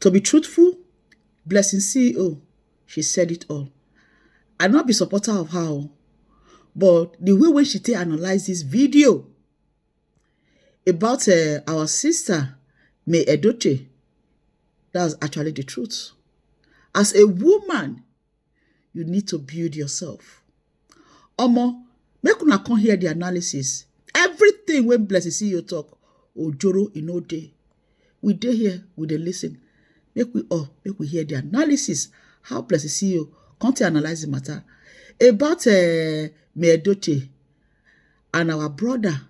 To be truthful, Blessing CEO, she said it all. I not be supporter of her, but the way when she take analyze this video about our sister, May Edochie, that's actually the truth. As a woman, you need to build yourself. Omo, make una come hear the analysis. Everything when Blessing CEO talk, ojoro in no day. We dey here, we dey listen. Make we hear the analysis. How Blessing CEO come to analyze the matter about May Edochie and our brother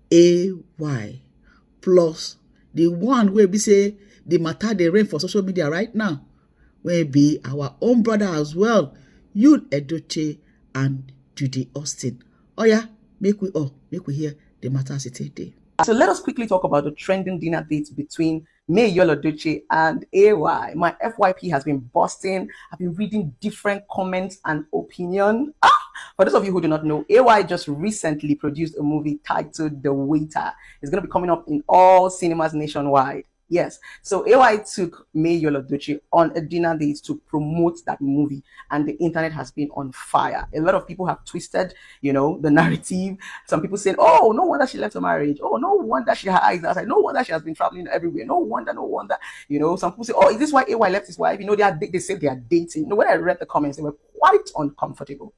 AY plus the one wey be say the matter dey reign for social media right now, wey be our own brother as well, you Edochie and Judy Austin. Oya, make we hear the matter as it dey. So let us quickly talk about the trending dinner dates between May Edochie and AY. My FYP has been busting. I've been reading different comments and opinion. For those of you who do not know, AY just recently produced a movie titled The Waiter. It's going to be coming up in all cinemas nationwide. Yes. So AY took May Edochie on a dinner date to promote that movie, and the internet has been on fire. A lot of people have twisted, the narrative. Some people saying, "Oh, no wonder she left her marriage. Oh, no wonder she had eyes outside. No wonder she has been traveling everywhere. No wonder, no wonder." Some people say, "Oh, is this why AY left his wife?" They say they are dating. When I read the comments, they were quite uncomfortable.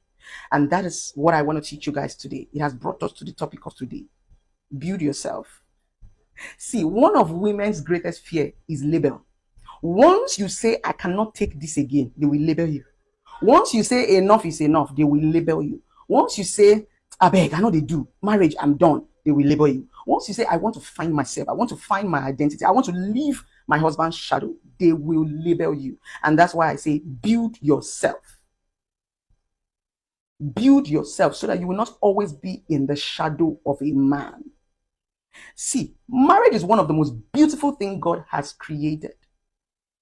And that is what I want to teach you guys today. It has brought us to the topic of today. Build yourself. See, one of women's greatest fear is label. Once you say, "I cannot take this again," they will label you. Once you say enough is enough, they will label you. Once you say, "I beg, I know they do. Marriage, I'm done," they will label you. Once you say, "I want to find myself. I want to find my identity. I want to leave my husband's shadow," they will label you. And that's why I say, build yourself. Build yourself so that you will not always be in the shadow of a man. See, marriage is one of the most beautiful things God has created.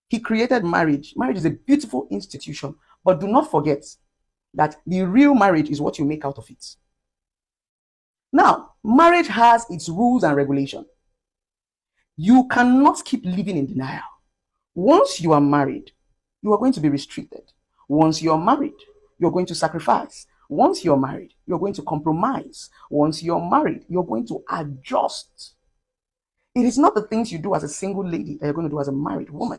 He created marriage. Marriage is a beautiful institution. But do not forget that the real marriage is what you make out of it. Now, marriage has its rules and regulations. You cannot keep living in denial. Once you are married, you are going to be restricted. Once you're married, you're going to sacrifice. Once you're married, you're going to compromise. Once you're married, you're going to adjust. It is not the things you do as a single lady that you're going to do as a married woman.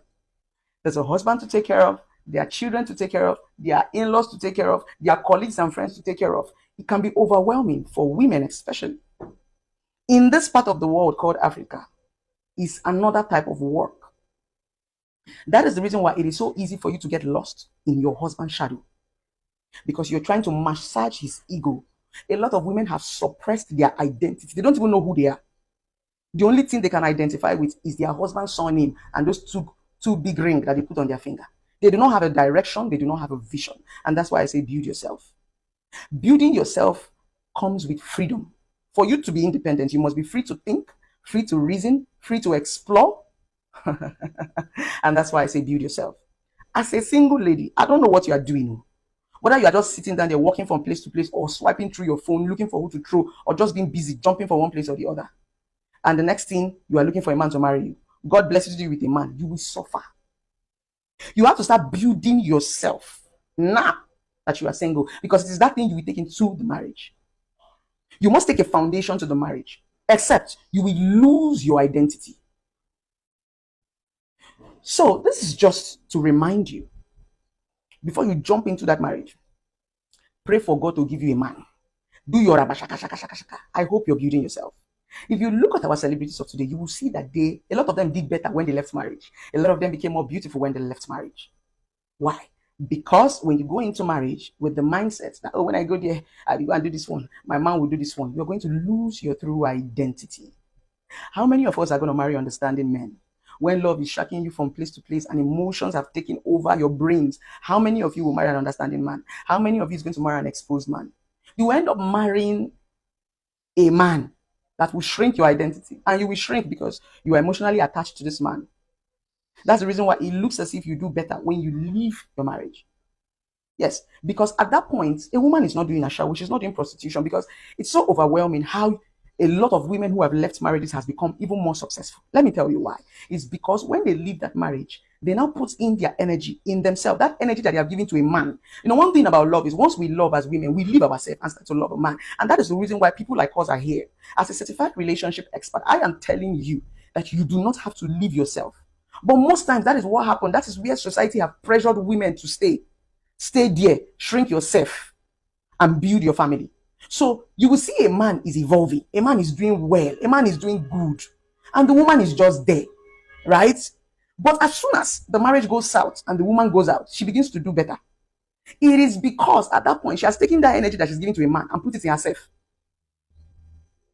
There's a husband to take care of, there are children to take care of, there are in-laws to take care of, there are colleagues and friends to take care of. It can be overwhelming for women especially. In this part of the world called Africa, is another type of work. That is the reason why it is so easy for you to get lost in your husband's shadow. Because you're trying to massage his ego. A lot of women have suppressed their identity. They don't even know who they are. The only thing they can identify with is their husband's surname and those two big rings that they put on their finger. They do not have a direction. They do not have a vision. And that's why I say build yourself. Building yourself comes with freedom. For you to be independent, you must be free to think, free to reason, free to explore. And that's why I say build yourself. As a single lady, I don't know what you are doing. Whether you are just sitting down there walking from place to place or swiping through your phone looking for who to throw, or just being busy jumping from one place or the other. And the next thing, you are looking for a man to marry you. God blesses you with a man. You will suffer. You have to start building yourself now that you are single, because it is that thing you will take into the marriage. You must take a foundation to the marriage, except you will lose your identity. So this is just to remind you, before you jump into that marriage, pray for God to give you a man. Do your rabashaka shaka shaka shaka. I hope you're building yourself. If you look at our celebrities of today, you will see that a lot of them did better when they left marriage. A lot of them became more beautiful when they left marriage. Why? Because when you go into marriage with the mindset that, "Oh, when I go there, I will go and do this one, my man will do this one," you're going to lose your true identity. How many of us are going to marry understanding men? When love is shaking you from place to place and emotions have taken over your brains, how many of you will marry an understanding man? How many of you is going to marry an exposed man? You will end up marrying a man that will shrink your identity, and you will shrink because you are emotionally attached to this man. That's the reason why it looks as if you do better when you leave your marriage. Yes, because at that point, a woman is not doing a shower, she's not doing prostitution, because it's so overwhelming how a lot of women who have left marriages has become even more successful. Let me tell you why. It's because when they leave that marriage, they now put in their energy in themselves, that energy that they have given to a man. You know, one thing about love is once we love as women, we leave ourselves and start to love a man. And that is the reason why people like us are here. As a certified relationship expert, I am telling you that you do not have to leave yourself. But most times that is what happened. That is where society have pressured women to stay. Stay there, shrink yourself, and build your family. So you will see a man is evolving, a man is doing well, a man is doing good, and the woman is just there, right? But as soon as the marriage goes south and the woman goes out, she begins to do better. It is because at that point she has taken that energy that she's giving to a man and put it in herself.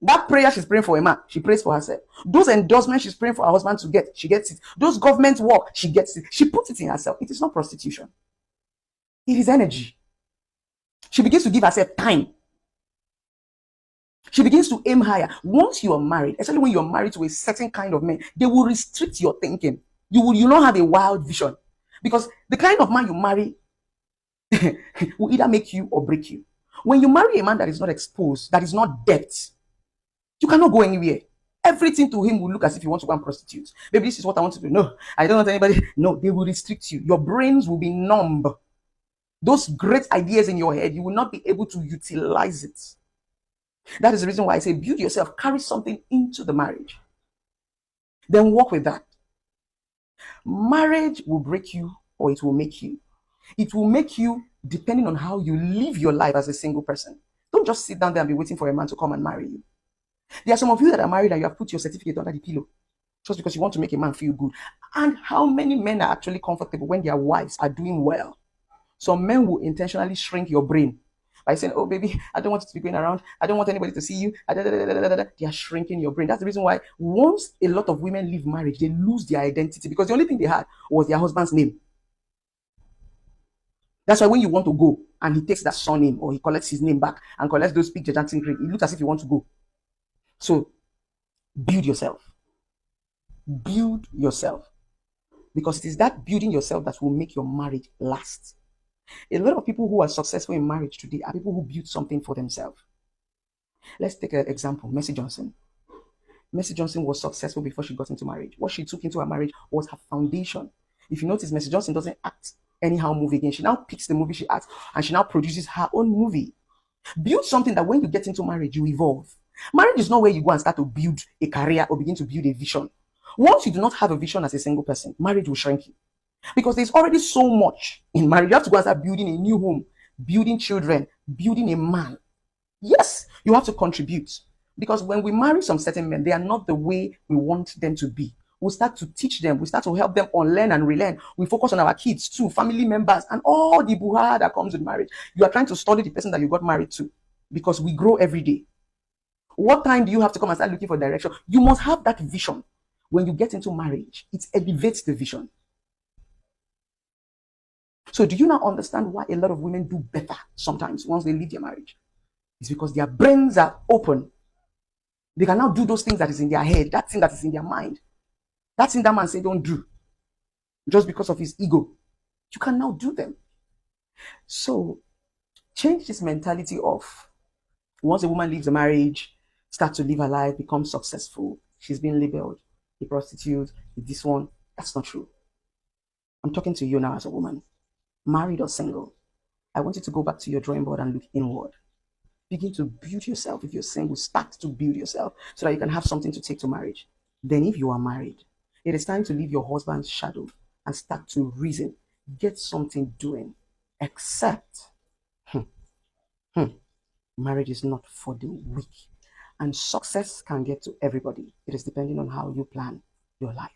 That prayer she's praying for a man, she prays for herself. Those endorsements she's praying for her husband to get, she gets it. Those government work, she gets it. She puts it in herself. It is not prostitution. It is energy. She begins to give herself time. She begins to aim higher. Once you are married, especially when you're married to a certain kind of man, they will restrict your thinking. You not have a wild vision. Because the kind of man you marry will either make you or break you. When you marry a man that is not exposed, that is not depth, you cannot go anywhere. Everything to him will look as if you want to go and prostitute. Maybe this is what I want to do. No, I don't want anybody. No, they will restrict you. Your brains will be numb. Those great ideas in your head, you will not be able to utilize it. That is the reason why I say build yourself, carry something into the marriage. Then work with that. Marriage will break you or it will make you. It will make you depending on how you live your life as a single person. Don't just sit down there and be waiting for a man to come and marry you. There are some of you that are married and you have put your certificate under the pillow just because you want to make a man feel good. And how many men are actually comfortable when their wives are doing well? Some men will intentionally shrink your brain by saying, oh, baby, I don't want you to be going around. I don't want anybody to see you. They are shrinking your brain. That's the reason why once a lot of women leave marriage, they lose their identity because the only thing they had was their husband's name. That's why when you want to go and he takes that surname or he collects his name back and collects those pictures dancing cream, it looks as if you want to go. So build yourself. Build yourself. Because it is that building yourself that will make your marriage last. A lot of people who are successful in marriage today are people who build something for themselves. Let's take an example. Mercy Johnson. Mercy Johnson was successful before she got into marriage. What she took into her marriage was her foundation. If you notice, Mercy Johnson doesn't act anyhow movie again. She now picks the movie she acts and she now produces her own movie. Build something that when you get into marriage, you evolve. Marriage is not where you go and start to build a career or begin to build a vision. Once you do not have a vision as a single person, marriage will shrink you. Because there's already so much in marriage. You have to go and start building a new home, building children, building a man. Yes, you have to contribute. Because when we marry some certain men, they are not the way we want them to be. We start to teach them. We start to help them unlearn and relearn. We focus on our kids too, family members, and all the buha that comes with marriage. You are trying to study the person that you got married to because we grow every day. What time do you have to come and start looking for direction? You must have that vision. When you get into marriage, it elevates the vision. So do you now understand why a lot of women do better sometimes once they leave their marriage? It's because their brains are open. They can now do those things that is in their head, that thing that is in their mind. That thing that man say don't do. Just because of his ego. You can now do them. So change this mentality of once a woman leaves a marriage, starts to live her life, becomes successful, she's been labeled a prostitute, this one. That's not true. I'm talking to you now as a woman, married or single. I want you to go back to your drawing board and look inward. Begin to build yourself. If you're single, start to build yourself so that you can have something to take to marriage. Then if you are married, it is time to leave your husband's shadow and start to reason. Get something doing. Except marriage is not for the weak. And success can get to everybody. It is depending on how you plan your life.